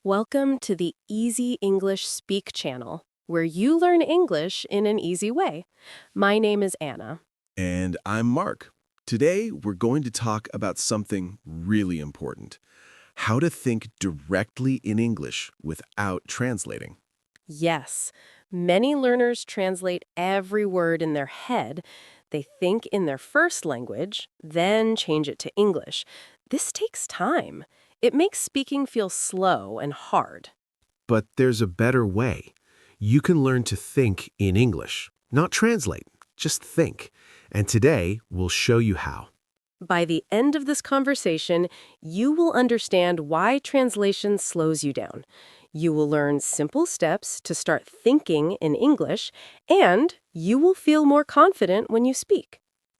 Welcome to the Easy English Speak channel, where you learn English in an easy way. My name is Anna. And I'm Mark. Today, we're going to talk about something really important: how to think directly in English without translating. Yes, many learners translate every word in their head. They think in their first language, then change it to English. This takes time. It makes speaking feel slow and hard. But there's a better way. You can learn to think in English, not translate, just think. And today, we'll show you how. By the end of this conversation, you will understand why translation slows you down. You will learn simple steps to start thinking in English, and you will feel more confident when you speak.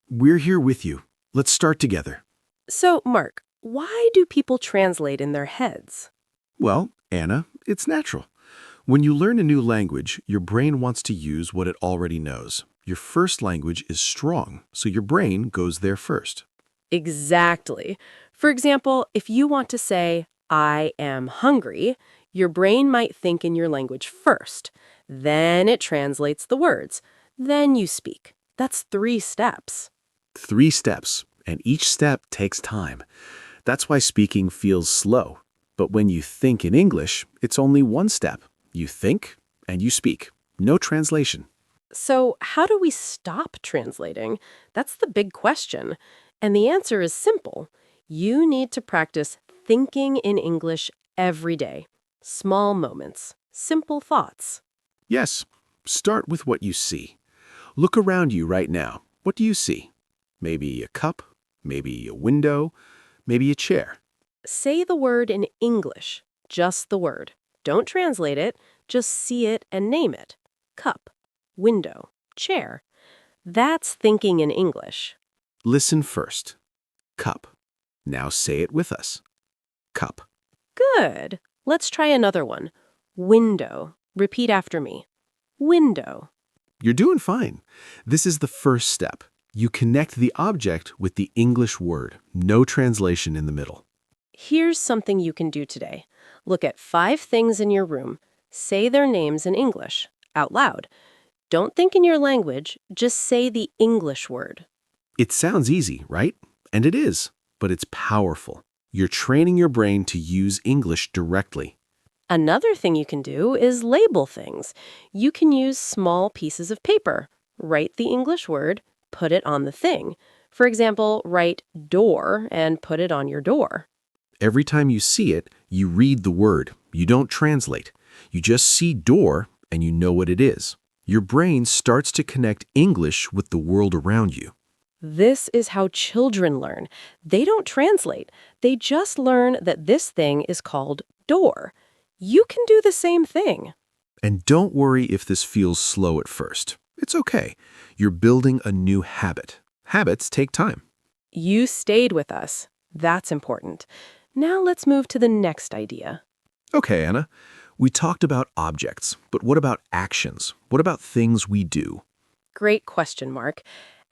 We're here with you. Let's start together. So, Mark, why do people translate in their heads? Well, Anna, it's natural. When you learn a new language, your brain wants to use what it already knows. Your first language is strong, so your brain goes there first. Exactly. For example, if you want to say, I am hungry, your brain might think in your language first. Then it translates the words. Then you speak. That's 3 steps. 3 steps, and each step takes time. That's why speaking feels slow. But when you think in English, it's only 1 step. You think and you speak. No translation. So, how do we stop translating? That's the big question. And the answer is simple. You need to practice thinking in English every day. Small moments, simple thoughts. Yes, start with what you see. Look around you right now. What do you see? Maybe a cup, maybe a window, maybe a chair. Say the word in English, just the word. Don't translate it, just see it and name it. Cup, window, chair. That's thinking in English. Listen first. Cup. Now say it with us. Cup. Good. Let's try another one. Window. Repeat after me. Window. You're doing fine. This is the first step. You connect the object with the English word. No translation in the middle. Here's something you can do today. Look at 5 things in your room. Say their names in English, out loud. Don't think in your language, just say the English word. It sounds easy, right? And it is, but it's powerful. You're training your brain to use English directly. Another thing you can do is label things. You can use small pieces of paper. Write the English word, put it on the thing. For example, write door and put it on your door. Every time you see it, you read the word. You don't translate. You just see door and you know what it is. Your brain starts to connect English with the world around you. This is how children learn. They don't translate. They just learn that this thing is called door. You can do the same thing. And don't worry if this feels slow at first. It's okay. You're building a new habit. Habits take time. You stayed with us. That's important. Now let's move to the next idea. Okay, Anna. We talked about objects, but what about actions? What about things we do? Great question, Mark.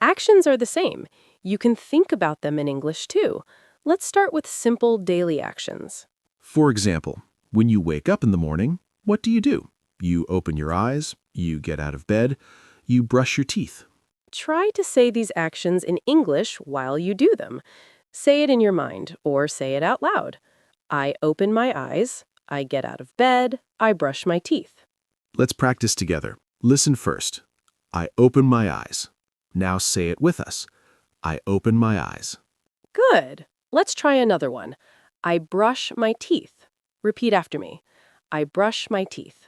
Actions are the same. You can think about them in English too. Let's start with simple daily actions. For example, when you wake up in the morning, what do? You open your eyes, you get out of bed, you brush your teeth. Try to say these actions in English while you do them. Say it in your mind or say it out loud. I open my eyes, I get out of bed, I brush my teeth. Let's practice together. Listen first. I open my eyes. Now say it with us. I open my eyes. Good. Let's try another one. I brush my teeth. Repeat after me. I brush my teeth.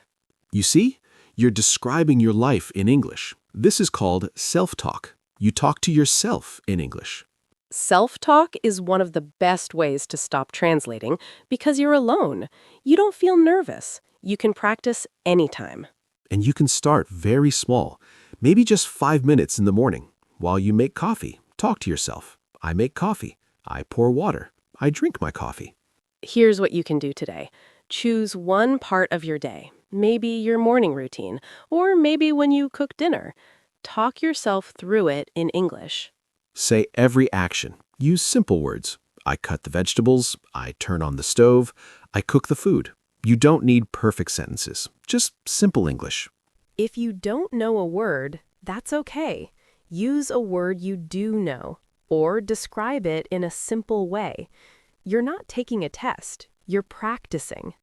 You see? You're describing your life in English. This is called self-talk. You talk to yourself in English. Self-talk is one of the best ways to stop translating because you're alone. You don't feel nervous. You can practice anytime. And you can start very small. Maybe just 5 minutes in the morning. While you make coffee, talk to yourself. I make coffee. I pour water. I drink my coffee. Here's what you can do today. Choose one part of your day, maybe your morning routine, or maybe when you cook dinner. Talk yourself through it in English. Say every action. Use simple words. I cut the vegetables. I turn on the stove. I cook the food. You don't need perfect sentences, just simple English. If you don't know a word, that's okay. Use a word you do know, or describe it in a simple way. You're not taking a test, you're practicing.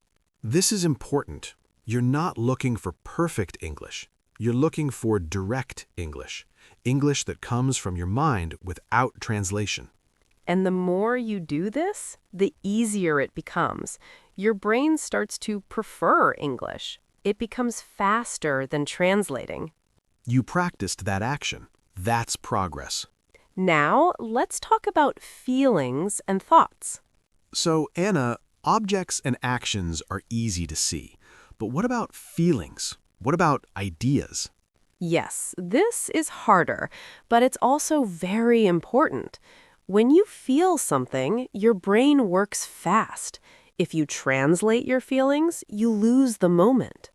This is important. You're not looking for perfect English. You're looking for direct English. English that comes from your mind without translation. And the more you do this, the easier it becomes. Your brain starts to prefer English. It becomes faster than translating. You practiced that action. That's progress. Now, let's talk about feelings and thoughts. So, Anna, objects and actions are easy to see. But what about feelings? What about ideas? Yes, this is harder, but it's also very important. When you feel something, your brain works fast. If you translate your feelings, you lose the moment.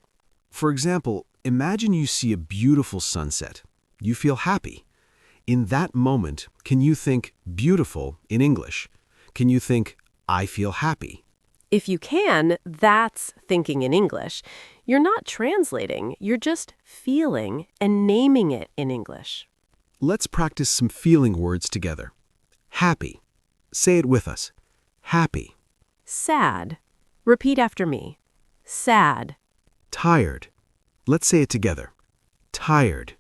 For example, imagine you see a beautiful sunset. You feel happy. In that moment, can you think beautiful in English? Can you think, I feel happy? If you can, that's thinking in English. You're not translating, you're just feeling and naming it in English. Let's practice some feeling words together. Happy. Say it with us. Happy. Sad. Repeat after me. Sad. Tired. Let's say it together. Tired.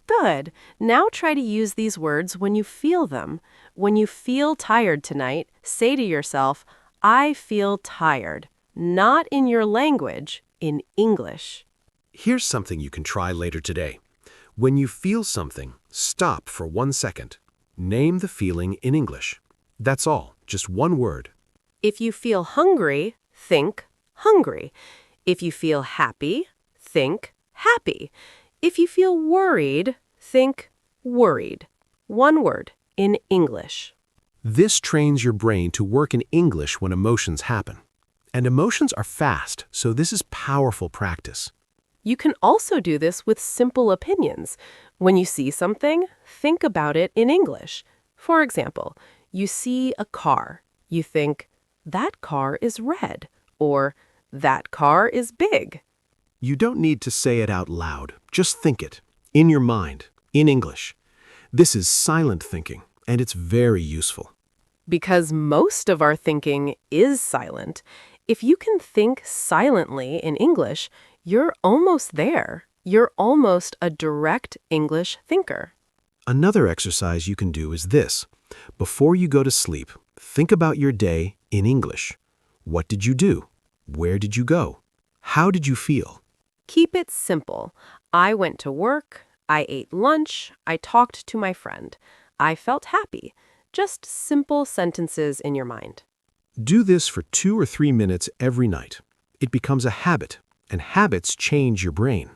Good. Now try to use these words when you feel them. When you feel tired tonight, say to yourself, I feel tired. Not in your language, in English. Here's something you can try later today. When you feel something, stop for 1 second. Name the feeling in English. That's all, just one word. If you feel hungry, think hungry. If you feel happy, think happy. If you feel worried, think worried. One word, in English. This trains your brain to work in English when emotions happen. And emotions are fast, so this is powerful practice. You can also do this with simple opinions. When you see something, think about it in English. For example, you see a car. You think, that car is red, or that car is big. You don't need to say it out loud. Just think it, in your mind, in English. This is silent thinking, and it's very useful. Because most of our thinking is silent. If you can think silently in English, you're almost there. You're almost a direct English thinker. Another exercise you can do is this. Before you go to sleep, think about your day in English. What did you do? Where did you go? How did you feel? Keep it simple. I went to work. I ate lunch. I talked to my friend. I felt happy. Just simple sentences in your mind. Do this for 2 or 3 minutes every night. It becomes a habit, and habits change your brain.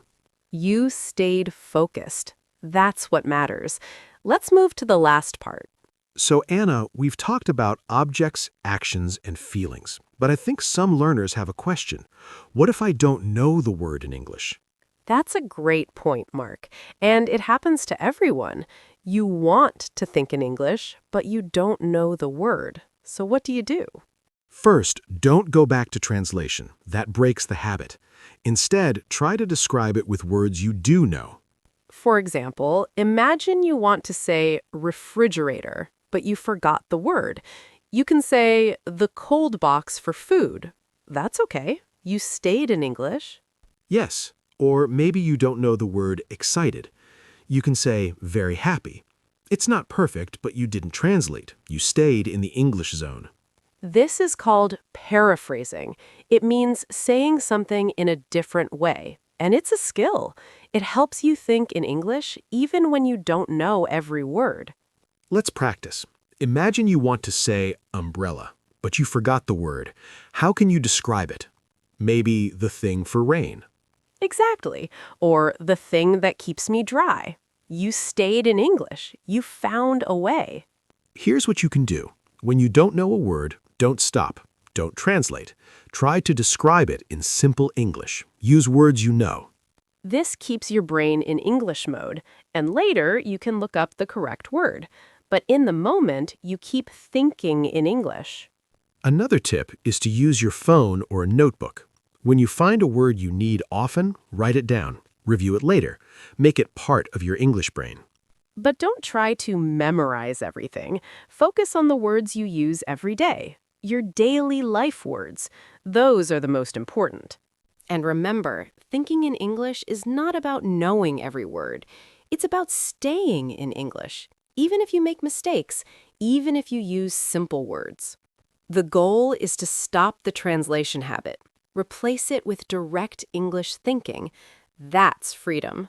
You stayed focused. That's what matters. Let's move to the last part. So, Anna, we've talked about objects, actions, and feelings. But I think some learners have a question. What if I don't know the word in English? That's a great point, Mark. And it happens to everyone. You want to think in English, but you don't know the word. So what do you do? First, don't go back to translation. That breaks the habit. Instead, try to describe it with words you do know. For example, imagine you want to say refrigerator, but you forgot the word. You can say the cold box for food. That's okay. You stayed in English. Yes, or maybe you don't know the word excited. You can say very happy. It's not perfect, but you didn't translate. You stayed in the English zone. This is called paraphrasing. It means saying something in a different way. And it's a skill. It helps you think in English even when you don't know every word. Let's practice. Imagine you want to say umbrella, but you forgot the word. How can you describe it? Maybe the thing for rain. Exactly. Or the thing that keeps me dry. You stayed in English. You found a way. Here's what you can do. When you don't know a word, don't stop. Don't translate. Try to describe it in simple English. Use words you know. This keeps your brain in English mode, and later you can look up the correct word. But in the moment, you keep thinking in English. Another tip is to use your phone or a notebook. When you find a word you need often, write it down. Review it later. Make it part of your English brain. But don't try to memorize everything. Focus on the words you use every day, your daily life words. Those are the most important. And remember, thinking in English is not about knowing every word. It's about staying in English, even if you make mistakes, even if you use simple words. The goal is to stop the translation habit. Replace it with direct English thinking. That's freedom.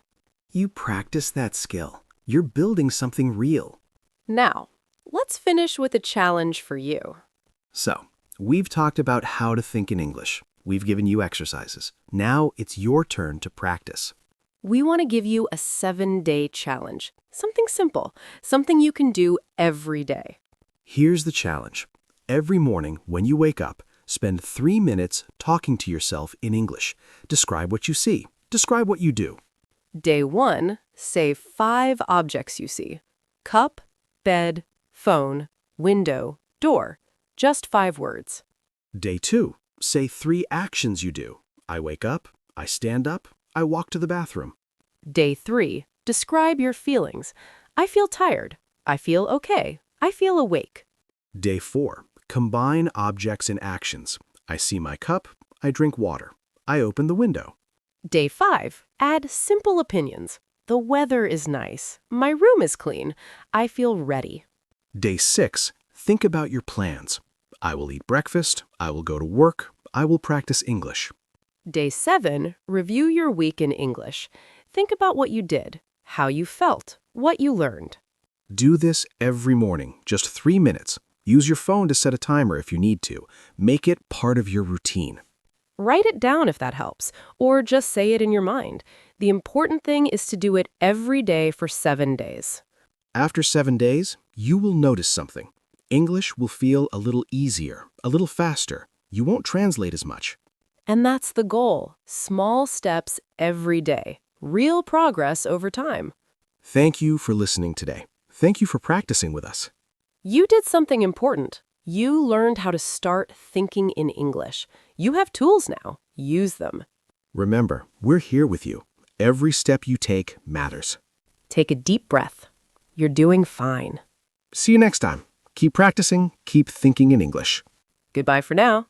You practice that skill. You're building something real. Now, let's finish with a challenge for you. So, we've talked about how to think in English. We've given you exercises. Now it's your turn to practice. We want to give you a 7-day challenge. Something simple, something you can do every day. Here's the challenge. Every morning when you wake up, spend 3 minutes talking to yourself in English. Describe what you see. Describe what you do. Day 1, say 5 objects you see. Cup, bed, phone, window, door. Just 5 words. Day 2, say 3 actions you do. I wake up, I stand up, I walk to the bathroom. Day 3, describe your feelings. I feel tired. I feel okay. I feel awake. Day 4, combine objects and actions. I see my cup, I drink water. I open the window. Day 5, add simple opinions. The weather is nice. My room is clean. I feel ready. Day 6, think about your plans. I will eat breakfast, I will go to work, I will practice English. Day 7, review your week in English. Think about what you did, how you felt, what you learned. Do this every morning, just 3 minutes. Use your phone to set a timer if you need to. Make it part of your routine. Write it down if that helps, or just say it in your mind. The important thing is to do it every day for 7 days. After 7 days, you will notice something. English will feel a little easier, a little faster. You won't translate as much. And that's the goal. Small steps every day. Real progress over time. Thank you for listening today. Thank you for practicing with us. You did something important. You learned how to start thinking in English. You have tools now. Use them. Remember, we're here with you. Every step you take matters. Take a deep breath. You're doing fine. See you next time. Keep practicing, keep thinking in English. Goodbye for now.